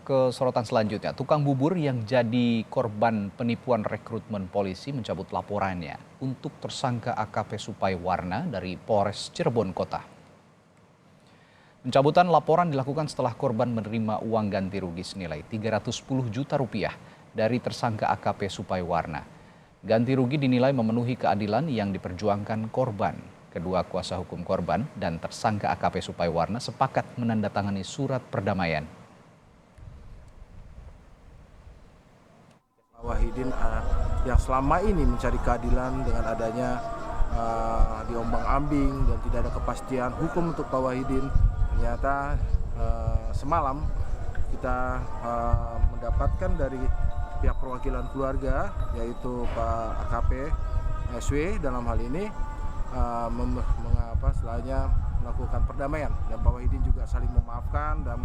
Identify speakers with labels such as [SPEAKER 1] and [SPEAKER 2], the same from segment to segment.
[SPEAKER 1] Ke sorotan selanjutnya, tukang bubur yang jadi korban penipuan rekrutmen polisi mencabut laporannya untuk tersangka AKP Supai Warna dari Polres Cirebon Kota. Pencabutan laporan dilakukan setelah korban menerima uang ganti rugi senilai 310 juta rupiah dari tersangka AKP Supai Warna. Ganti rugi dinilai memenuhi keadilan yang diperjuangkan korban. Kedua kuasa hukum korban dan tersangka AKP Supai Warna sepakat menandatangani surat perdamaian.
[SPEAKER 2] Wahidin yang selama ini mencari keadilan dengan adanya diombang-ambing dan tidak ada kepastian hukum untuk Pak Wahidin, ternyata semalam kita mendapatkan dari pihak perwakilan keluarga yaitu Pak AKP SW dalam hal ini setelahnya melakukan perdamaian dan Pak Wahidin juga saling memaafkan dan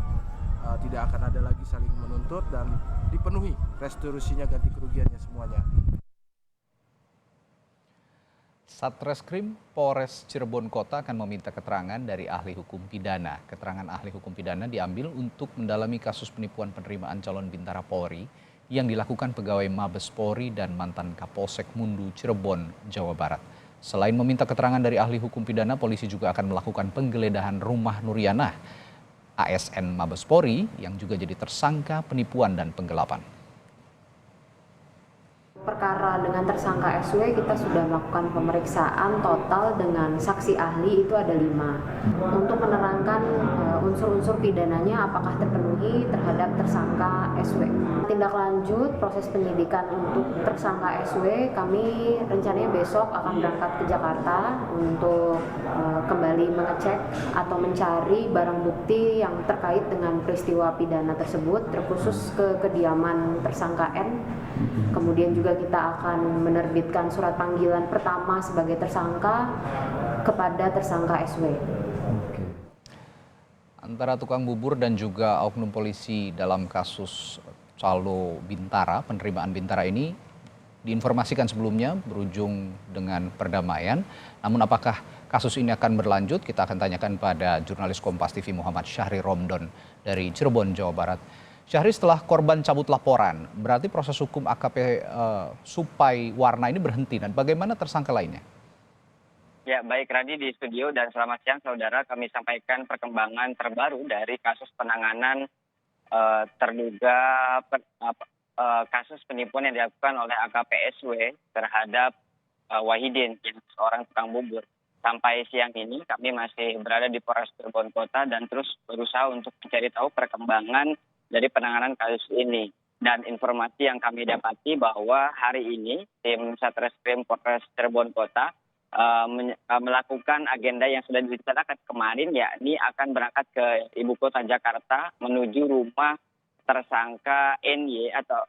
[SPEAKER 2] tidak akan ada lagi saling menuntut dan dipenuhi restitusinya ganti kerugiannya semuanya.
[SPEAKER 1] Satreskrim Polres Cirebon Kota akan meminta keterangan dari ahli hukum pidana. Keterangan ahli hukum pidana diambil untuk mendalami kasus penipuan penerimaan calon bintara Polri yang dilakukan pegawai Mabes Polri dan mantan Kapolsek Mundu Cirebon, Jawa Barat. Selain meminta keterangan dari ahli hukum pidana, polisi juga akan melakukan penggeledahan rumah Nurianah, ASN Mabes Polri yang juga jadi tersangka penipuan dan penggelapan.
[SPEAKER 3] Perkara dengan tersangka SW kita sudah melakukan pemeriksaan total dengan saksi ahli itu ada 5 untuk menerangkan unsur-unsur pidananya apakah terpenuhi terhadap tersangka SW. Tindak lanjut proses penyidikan untuk tersangka SW kami rencananya besok akan berangkat ke Jakarta untuk kembali mengecek atau mencari barang bukti yang terkait dengan peristiwa pidana tersebut, terkhusus ke kediaman tersangka N. Kemudian juga kita akan menerbitkan surat panggilan pertama sebagai tersangka kepada tersangka SW.
[SPEAKER 1] Antara tukang bubur dan juga oknum polisi dalam kasus Calo Bintara, penerimaan Bintara ini diinformasikan sebelumnya berujung dengan perdamaian. Namun apakah kasus ini akan berlanjut? Kita akan tanyakan pada jurnalis Kompas TV Muhammad Syahri Romdon dari Cirebon, Jawa Barat. Syahri, setelah korban cabut laporan, berarti proses hukum AKP Supai Warna ini berhenti. Dan bagaimana tersangka lainnya?
[SPEAKER 4] Ya, baik Radi di studio dan selamat siang saudara. Kami sampaikan perkembangan terbaru dari kasus penanganan terduga kasus penipuan yang dilakukan oleh AKP SW terhadap Wahidin, yang seorang tukang bubur. Sampai siang ini kami masih berada di Polres Cirebon Kota dan terus berusaha untuk mencari tahu perkembangan dari penanganan kasus ini. Dan informasi yang kami dapati bahwa hari ini tim Satreskrim Polres Cirebon Kota melakukan agenda yang sudah direncanakan kemarin, yakni akan berangkat ke ibu kota Jakarta menuju rumah tersangka NY atau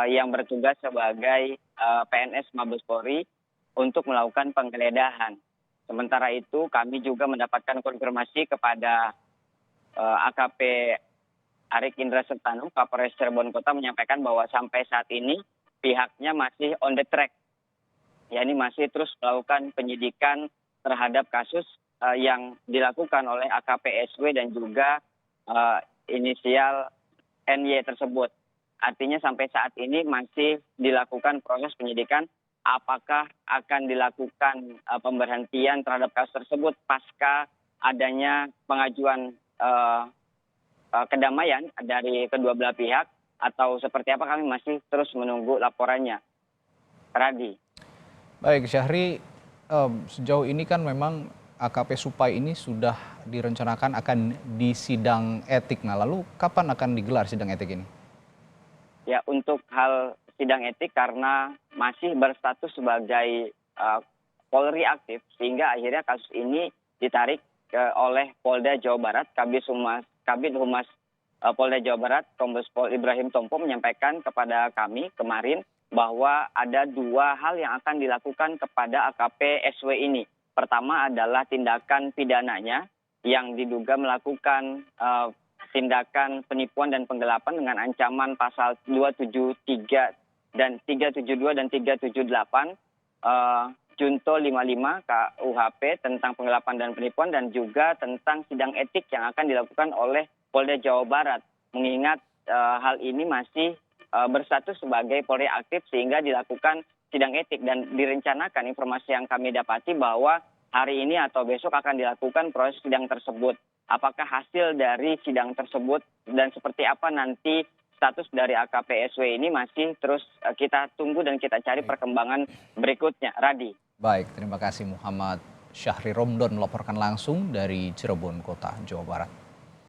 [SPEAKER 4] yang bertugas sebagai PNS Mabes Polri untuk melakukan penggeledahan. Sementara itu kami juga mendapatkan konfirmasi kepada AKP Arik Indra Sertanu, Kapolres Cirebon Kota menyampaikan bahwa sampai saat ini pihaknya masih on the track. Yakni masih terus melakukan penyidikan terhadap kasus yang dilakukan oleh AKP SW dan juga inisial NY tersebut. Artinya sampai saat ini masih dilakukan proses penyidikan apakah akan dilakukan pemberhentian terhadap kasus tersebut pasca adanya pengajuan kedamaian dari kedua belah pihak atau seperti apa, kami masih terus menunggu laporannya. Radi.
[SPEAKER 1] Baik Syahri, sejauh ini kan memang AKP Supai ini sudah direncanakan akan disidang etik. Nah, lalu kapan akan digelar sidang etik ini?
[SPEAKER 4] Ya, untuk hal sidang etik karena masih berstatus sebagai Polri aktif, sehingga akhirnya kasus ini ditarik oleh Polda Jawa Barat. Kabid Humas Polda Jawa Barat, Kombes Pol Ibrahim Tompo menyampaikan kepada kami kemarin bahwa ada 2 hal yang akan dilakukan kepada AKP SW ini. Pertama adalah tindakan pidananya yang diduga melakukan tindakan penipuan dan penggelapan dengan ancaman pasal 273 dan 372 dan 378 Junto 55 KUHP tentang penggelapan dan penipuan, dan juga tentang sidang etik yang akan dilakukan oleh Polda Jawa Barat. Mengingat hal ini masih berstatus sebagai Polri aktif sehingga dilakukan sidang etik dan direncanakan informasi yang kami dapati bahwa hari ini atau besok akan dilakukan proses sidang tersebut. Apakah hasil dari sidang tersebut dan seperti apa nanti status dari AKP SW ini masih terus kita tunggu dan kita cari perkembangan berikutnya. Radi.
[SPEAKER 1] Baik, terima kasih Muhammad Syahri Romdon melaporkan langsung dari Cirebon Kota, Jawa Barat.